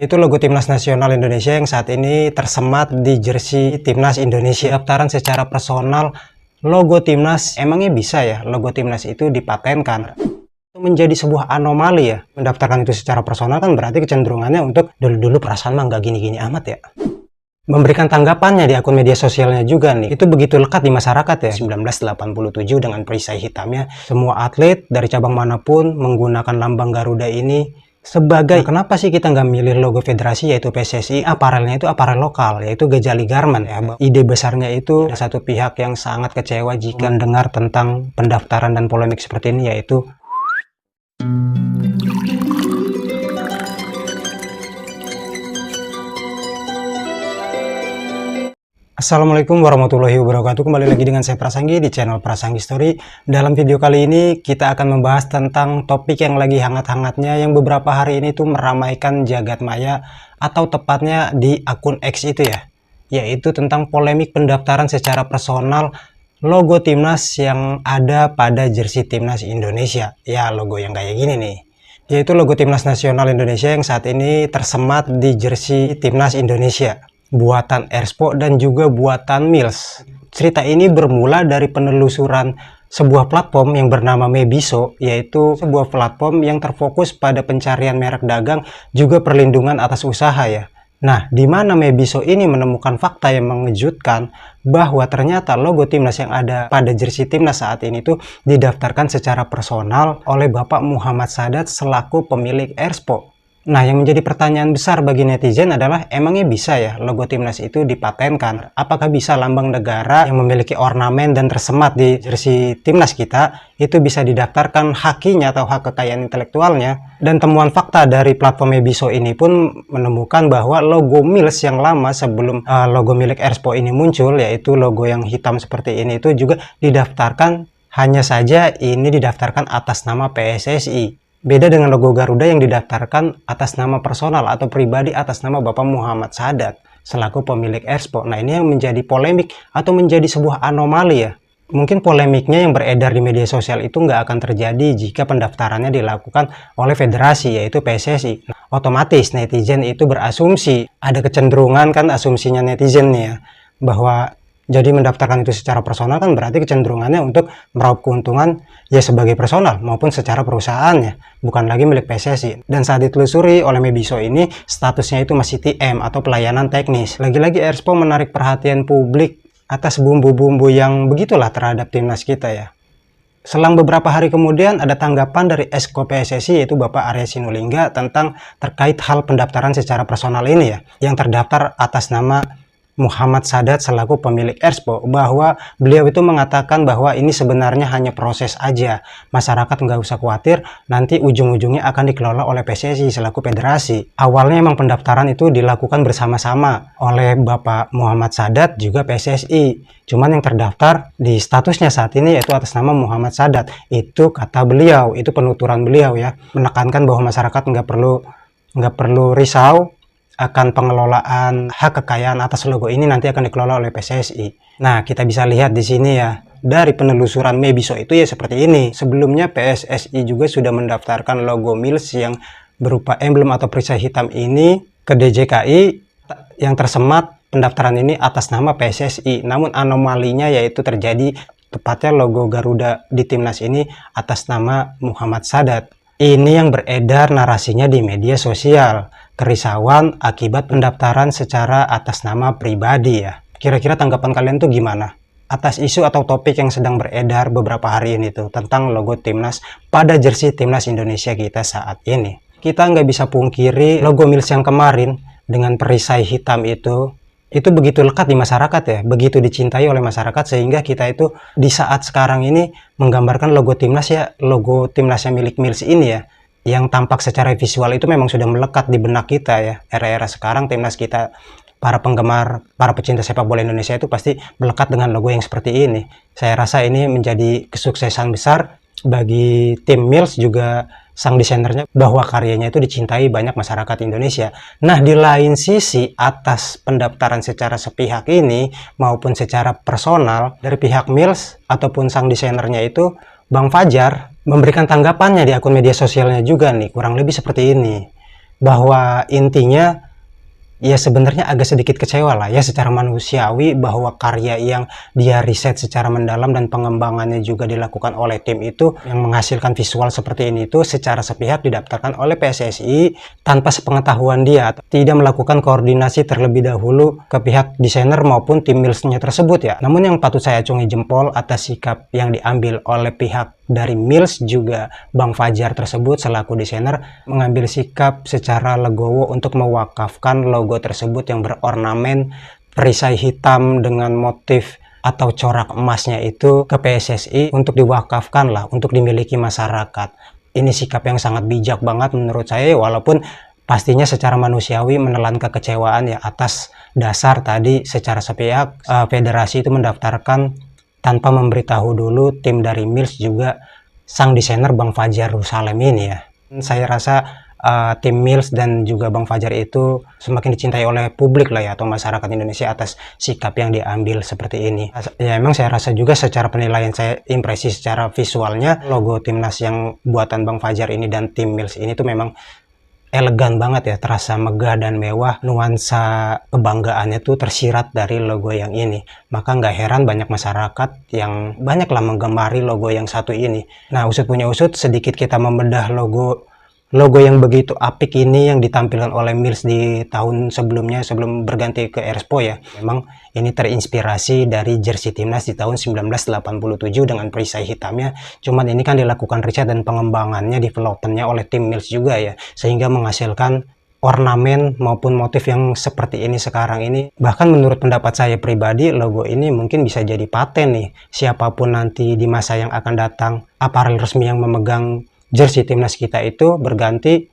Itu logo Timnas Nasional Indonesia yang saat ini tersemat di jersey Timnas Indonesia. Daftaran secara personal logo Timnas, emangnya bisa ya logo Timnas itu dipatenkan? Itu menjadi sebuah anomali ya. Mendaftarkan itu secara personal kan berarti kecenderungannya untuk dulu-dulu perasaan mah nggak gini-gini amat ya. Memberikan tanggapannya di akun media sosialnya juga nih, itu begitu lekat di masyarakat ya. 1987 dengan perisai hitamnya, semua atlet dari cabang manapun menggunakan lambang Garuda ini sebagai, kenapa sih kita nggak milih logo federasi yaitu PSSI? Aparelnya itu aparel lokal, yaitu Gejali Garment ya. Ide besarnya itu ada satu pihak yang sangat kecewa jika mendengar tentang pendaftaran dan polemik seperti ini, yaitu Assalamualaikum warahmatullahi wabarakatuh. Kembali lagi dengan saya Prasanggi di channel Prasanggi Story. Dalam video kali ini kita akan membahas tentang topik yang lagi hangat-hangatnya yang beberapa hari ini tuh meramaikan jagat maya, atau tepatnya di akun X itu ya, yaitu tentang polemik pendaftaran secara personal logo Timnas yang ada pada jersey Timnas Indonesia. Ya, logo yang kayak gini nih, yaitu logo Timnas Nasional Indonesia yang saat ini tersemat di jersey Timnas Indonesia buatan Erspo dan juga buatan Mills. Cerita ini bermula dari penelusuran sebuah platform yang bernama Mebiso, yaitu sebuah platform yang terfokus pada pencarian merek dagang juga perlindungan atas usaha ya. Nah, di mana Mebiso ini menemukan fakta yang mengejutkan bahwa ternyata logo Timnas yang ada pada jersey Timnas saat ini tuh didaftarkan secara personal oleh Bapak Muhammad Sadat selaku pemilik Erspo. Nah, yang menjadi pertanyaan besar bagi netizen adalah, emangnya bisa ya logo Timnas itu dipatenkan? Apakah bisa lambang negara yang memiliki ornamen dan tersemat di jersey Timnas kita itu bisa didaftarkan hakinya atau hak kekayaan intelektualnya? Dan temuan fakta dari platform Mebiso ini pun menemukan bahwa logo Mills yang lama sebelum logo milik Erspo ini muncul, yaitu logo yang hitam seperti ini, itu juga didaftarkan, hanya saja ini didaftarkan atas nama PSSI. Beda dengan logo Garuda yang didaftarkan atas nama personal atau pribadi atas nama Bapak Muhammad Sadat selaku pemilik Erspo. Nah, ini yang menjadi polemik atau menjadi sebuah anomali ya. Mungkin polemiknya yang beredar di media sosial itu nggak akan terjadi jika pendaftarannya dilakukan oleh federasi yaitu PSSI. Nah, otomatis netizen itu berasumsi, ada kecenderungan kan asumsinya netizen nih ya, bahwa jadi mendaftarkan itu secara personal kan berarti kecenderungannya untuk meraup keuntungan ya sebagai personal maupun secara perusahaannya, bukan lagi milik PSSI. Dan saat ditelusuri oleh Mebiso ini, statusnya itu masih TM atau pelayanan teknis. Lagi-lagi Erspo menarik perhatian publik atas bumbu-bumbu yang begitulah terhadap Timnas kita ya. Selang beberapa hari kemudian ada tanggapan dari Esko PSSI yaitu Bapak Arya Sinulinga tentang terkait hal pendaftaran secara personal ini ya, yang terdaftar atas nama Muhammad Sadat selaku pemilik Erspo, bahwa beliau itu mengatakan bahwa ini sebenarnya hanya proses aja, masyarakat nggak usah khawatir, nanti ujung-ujungnya akan dikelola oleh PSSI selaku federasi. Awalnya emang pendaftaran itu dilakukan bersama-sama oleh Bapak Muhammad Sadat juga PSSI, cuman yang terdaftar di statusnya saat ini yaitu atas nama Muhammad Sadat. Itu kata beliau, itu penuturan beliau ya, menekankan bahwa masyarakat nggak perlu risau akan pengelolaan hak kekayaan atas logo ini, nanti akan dikelola oleh PSSI. Nah, kita bisa lihat di sini ya, dari penelusuran Mebiso itu ya seperti ini. Sebelumnya PSSI juga sudah mendaftarkan logo Mills yang berupa emblem atau perisai hitam ini ke DJKI yang tersemat pendaftaran ini atas nama PSSI. Namun anomalinya yaitu terjadi tepatnya logo Garuda di Timnas ini atas nama Muhammad Sadat. Ini yang beredar narasinya di media sosial, kerisauan akibat pendaftaran secara atas nama pribadi ya. Kira-kira tanggapan kalian tuh gimana atas isu atau topik yang sedang beredar beberapa hari ini tuh tentang logo Timnas pada jersey Timnas Indonesia kita saat ini? Kita nggak bisa pungkiri logo Mills yang kemarin dengan perisai hitam itu begitu lekat di masyarakat ya, begitu dicintai oleh masyarakat, sehingga kita itu di saat sekarang ini menggambarkan logo Timnas ya, logo Timnasnya milik Mills ini ya, yang tampak secara visual itu memang sudah melekat di benak kita ya. Era-era sekarang Timnas kita, para penggemar, para pecinta sepak bola Indonesia itu pasti melekat dengan logo yang seperti ini. Saya rasa ini menjadi kesuksesan besar bagi tim Mills juga sang desainernya, bahwa karyanya itu dicintai banyak masyarakat Indonesia. Nah, di lain sisi, atas pendaftaran secara sepihak ini maupun secara personal dari pihak Mills ataupun sang desainernya itu, Bang Fajar memberikan tanggapannya di akun media sosialnya juga nih, kurang lebih seperti ini. bahwa intinya ya sebenarnya agak sedikit kecewa lah ya secara manusiawi, bahwa karya yang dia riset secara mendalam dan pengembangannya juga dilakukan oleh tim itu yang menghasilkan visual seperti ini itu secara sepihak didaftarkan oleh PSSI tanpa sepengetahuan dia, tidak melakukan koordinasi terlebih dahulu ke pihak desainer maupun tim Mills-nya tersebut ya. Namun yang patut saya acungi jempol atas sikap yang diambil oleh pihak dari Mills juga Bang Fajar tersebut selaku desainer, mengambil sikap secara legowo untuk mewakafkan logo tersebut yang berornamen perisai hitam dengan motif atau corak emasnya itu ke PSSI untuk diwakafkan lah, untuk dimiliki masyarakat. Ini sikap yang sangat bijak banget menurut saya, walaupun pastinya secara manusiawi menelan kekecewaan ya atas dasar tadi secara sepihak federasi itu mendaftarkan tanpa memberitahu dulu tim dari Mills juga sang desainer Bang Fajar Rusalem ini ya. Saya rasa tim Mills dan juga Bang Fajar itu semakin dicintai oleh publik lah ya, atau masyarakat Indonesia atas sikap yang diambil seperti ini. Ya emang saya rasa juga secara penilaian saya, impresi secara visualnya logo timnas yang buatan Bang Fajar ini dan tim Mills ini tuh memang elegan banget ya, terasa megah dan mewah, nuansa kebanggaannya tuh tersirat dari logo yang ini. Maka nggak heran banyak masyarakat yang banyaklah menggemari logo yang satu ini. Nah, usut punya usut, sedikit kita membedah logo yang begitu apik ini yang ditampilkan oleh Mills di tahun sebelumnya, sebelum berganti ke Erspo ya. Memang ini terinspirasi dari jersey timnas di tahun 1987 dengan perisai hitamnya. Cuman ini kan dilakukan riset dan pengembangannya, developmentnya oleh tim Mills juga ya, sehingga menghasilkan ornamen maupun motif yang seperti ini sekarang ini. Bahkan menurut pendapat saya pribadi, logo ini mungkin bisa jadi paten nih. Siapapun nanti di masa yang akan datang, aparel resmi yang memegang jersey timnas kita itu berganti,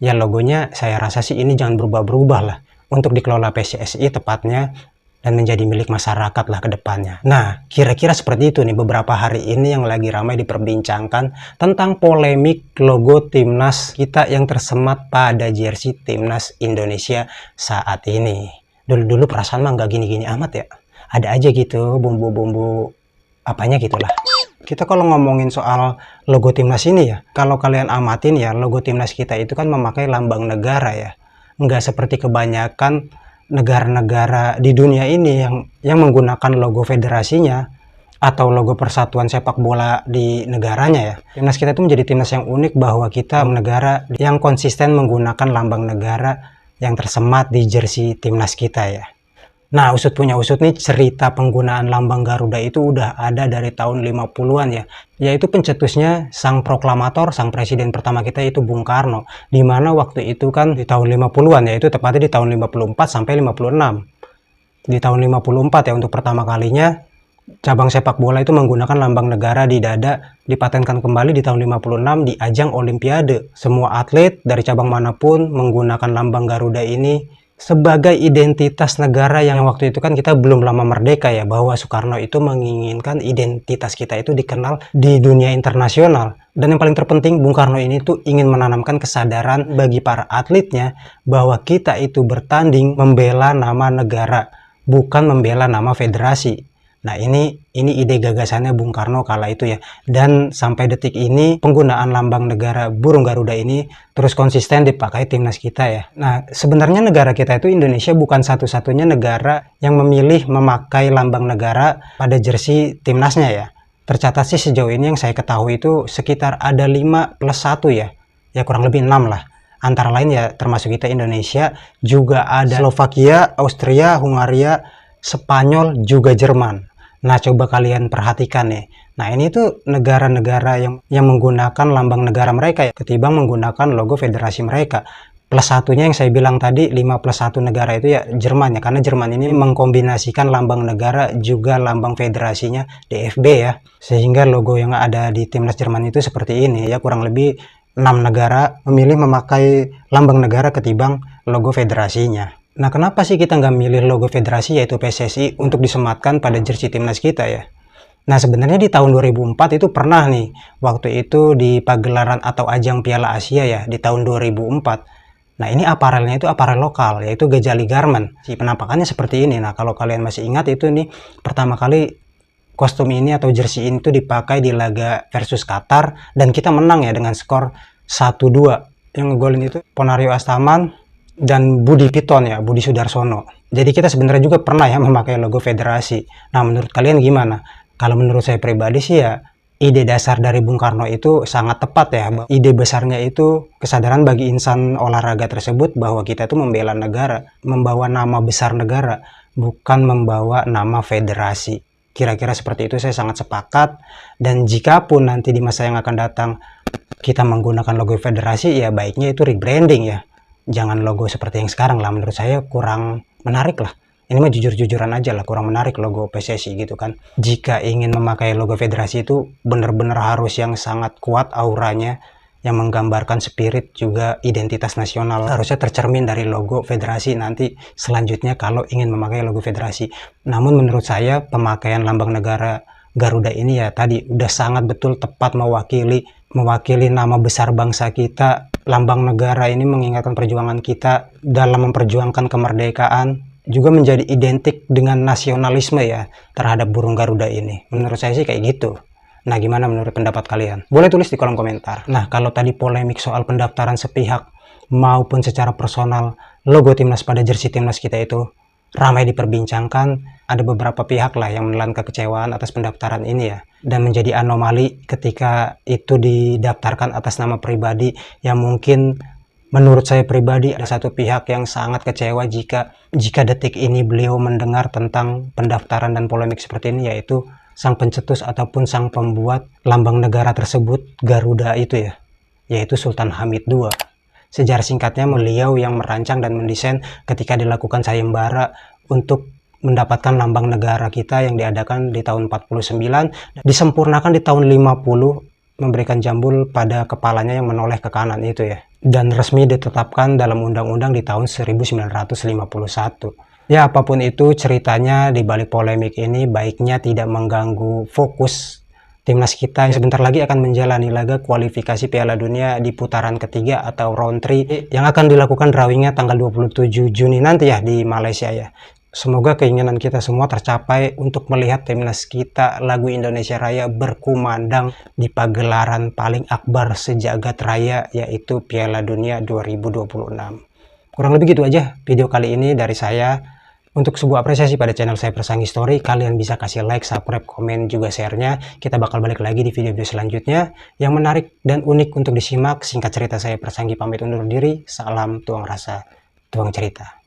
ya logonya saya rasa sih ini jangan berubah-berubah lah, untuk dikelola PSSI tepatnya dan menjadi milik masyarakat lah ke depannya. Nah, kira-kira seperti itu nih beberapa hari ini yang lagi ramai diperbincangkan tentang polemik logo timnas kita yang tersemat pada jersey timnas Indonesia saat ini. Dulu-dulu perasaan mah nggak gini-gini amat ya. Ada aja gitu bumbu-bumbu apanya gitulah. Kita kalau ngomongin soal logo timnas ini ya, kalau kalian amatin ya, logo timnas kita itu kan memakai lambang negara ya. Nggak seperti kebanyakan negara-negara di dunia ini yang menggunakan logo federasinya atau logo persatuan sepak bola di negaranya ya. Timnas kita itu menjadi timnas yang unik bahwa kita negara yang konsisten menggunakan lambang negara yang tersemat di jersey timnas kita ya. Nah, usut punya usut nih, cerita penggunaan lambang Garuda itu udah ada dari tahun 50-an ya. Yaitu pencetusnya sang proklamator, sang presiden pertama kita itu Bung Karno. Dimana waktu itu kan di tahun 50-an, yaitu tepatnya di tahun 54 sampai 56. Di tahun 54 ya, untuk pertama kalinya cabang sepak bola itu menggunakan lambang negara di dada, dipatenkan kembali di tahun 56 di ajang Olimpiade. Semua atlet dari cabang manapun menggunakan lambang Garuda ini sebagai identitas negara yang waktu itu kan kita belum lama merdeka ya, bahwa Soekarno itu menginginkan identitas kita itu dikenal di dunia internasional. Dan yang paling terpenting, Bung Karno ini tuh ingin menanamkan kesadaran bagi para atletnya bahwa kita itu bertanding membela nama negara, bukan membela nama federasi. Nah, ini ide gagasannya Bung Karno kala itu ya. Dan sampai detik ini penggunaan lambang negara burung Garuda ini terus konsisten dipakai timnas kita ya. Nah, sebenarnya negara kita itu Indonesia bukan satu-satunya negara yang memilih memakai lambang negara pada jersey timnasnya ya. Tercatat sih sejauh ini yang saya ketahui itu sekitar ada 5+1 ya. Ya kurang lebih 6 lah. Antara lain ya termasuk kita Indonesia, juga ada Slovakia, Austria, Hungaria, Spanyol, juga Jerman. Nah, coba kalian perhatikan nih. Nah, ini tuh negara-negara yang menggunakan lambang negara mereka ya, ketimbang menggunakan logo federasi mereka. Plus satunya yang saya bilang tadi, 5+1 negara itu ya Jerman ya, karena Jerman ini mengkombinasikan lambang negara juga lambang federasinya DFB ya. Sehingga logo yang ada di timnas Jerman itu seperti ini ya, kurang lebih 6 negara memilih memakai lambang negara ketimbang logo federasinya. Nah, kenapa sih kita nggak milih logo federasi yaitu PSSI untuk disematkan pada jersey timnas kita ya? Nah, sebenarnya di tahun 2004 itu pernah nih, waktu itu di pagelaran atau ajang Piala Asia ya, di tahun 2004. Nah, ini aparelnya itu aparel lokal, yaitu Gajali Garment. Si penampakannya seperti ini. Nah, kalau kalian masih ingat itu nih, pertama kali kostum ini atau jersey ini tuh dipakai di laga versus Qatar, dan kita menang ya dengan skor 1-2. yang ngegolin itu Ponario Astaman dan Budi Piton ya, Budi Sudarsono. Jadi kita sebenarnya juga pernah ya memakai logo federasi. Nah, menurut kalian gimana? Kalau menurut saya pribadi sih ya, ide dasar dari Bung Karno itu sangat tepat ya. Ide besarnya itu kesadaran bagi insan olahraga tersebut bahwa kita itu membela negara, membawa nama besar negara, bukan membawa nama federasi. Kira-kira seperti itu saya sangat sepakat. Dan jika pun nanti di masa yang akan datang kita menggunakan logo federasi, ya baiknya itu rebranding ya. Jangan logo seperti yang sekarang lah, menurut saya kurang menarik lah. Ini mah jujur-jujuran aja lah, kurang menarik logo PSSI gitu kan. Jika ingin memakai logo federasi itu benar-benar harus yang sangat kuat auranya, yang menggambarkan spirit juga identitas nasional. Harusnya tercermin dari logo federasi nanti selanjutnya kalau ingin memakai logo federasi. Namun menurut saya pemakaian lambang negara Garuda ini ya tadi udah sangat betul tepat mewakili nama besar bangsa kita. Lambang negara ini mengingatkan perjuangan kita dalam memperjuangkan kemerdekaan, juga menjadi identik dengan nasionalisme ya terhadap burung Garuda ini. Menurut saya sih kayak gitu. Nah, gimana menurut pendapat kalian? Boleh tulis di kolom komentar. Nah, kalau tadi polemik soal pendaftaran sepihak maupun secara personal logo timnas pada jersey timnas kita itu ramai diperbincangkan, ada beberapa pihak lah yang menelan kekecewaan atas pendaftaran ini ya, dan menjadi anomali ketika itu didaftarkan atas nama pribadi yang mungkin menurut saya pribadi ada satu pihak yang sangat kecewa jika detik ini beliau mendengar tentang pendaftaran dan polemik seperti ini, yaitu sang pencetus ataupun sang pembuat lambang negara tersebut Garuda itu ya, yaitu Sultan Hamid II. Sejarah singkatnya, beliau yang merancang dan mendesain ketika dilakukan sayembara untuk mendapatkan lambang negara kita yang diadakan di tahun 49, disempurnakan di tahun 50, memberikan jambul pada kepalanya yang menoleh ke kanan itu ya, dan resmi ditetapkan dalam undang-undang di tahun 1951. Ya, apapun itu ceritanya, di balik polemik ini baiknya tidak mengganggu fokus timnas kita yang sebentar lagi akan menjalani laga kualifikasi Piala Dunia di putaran ketiga atau round 3 yang akan dilakukan drawingnya tanggal 27 Juni nanti ya di Malaysia ya. Semoga keinginan kita semua tercapai untuk melihat timnas kita lagu Indonesia Raya berkumandang di pagelaran paling akbar sejagat raya, yaitu Piala Dunia 2026. Kurang lebih gitu aja video kali ini dari saya. Untuk sebuah apresiasi pada channel saya Persanggi Story, kalian bisa kasih like, subscribe, komen, juga share-nya. Kita bakal balik lagi di video-video selanjutnya yang menarik dan unik untuk disimak. Singkat cerita, saya Persanggi pamit undur diri. Salam tuang rasa, tuang cerita.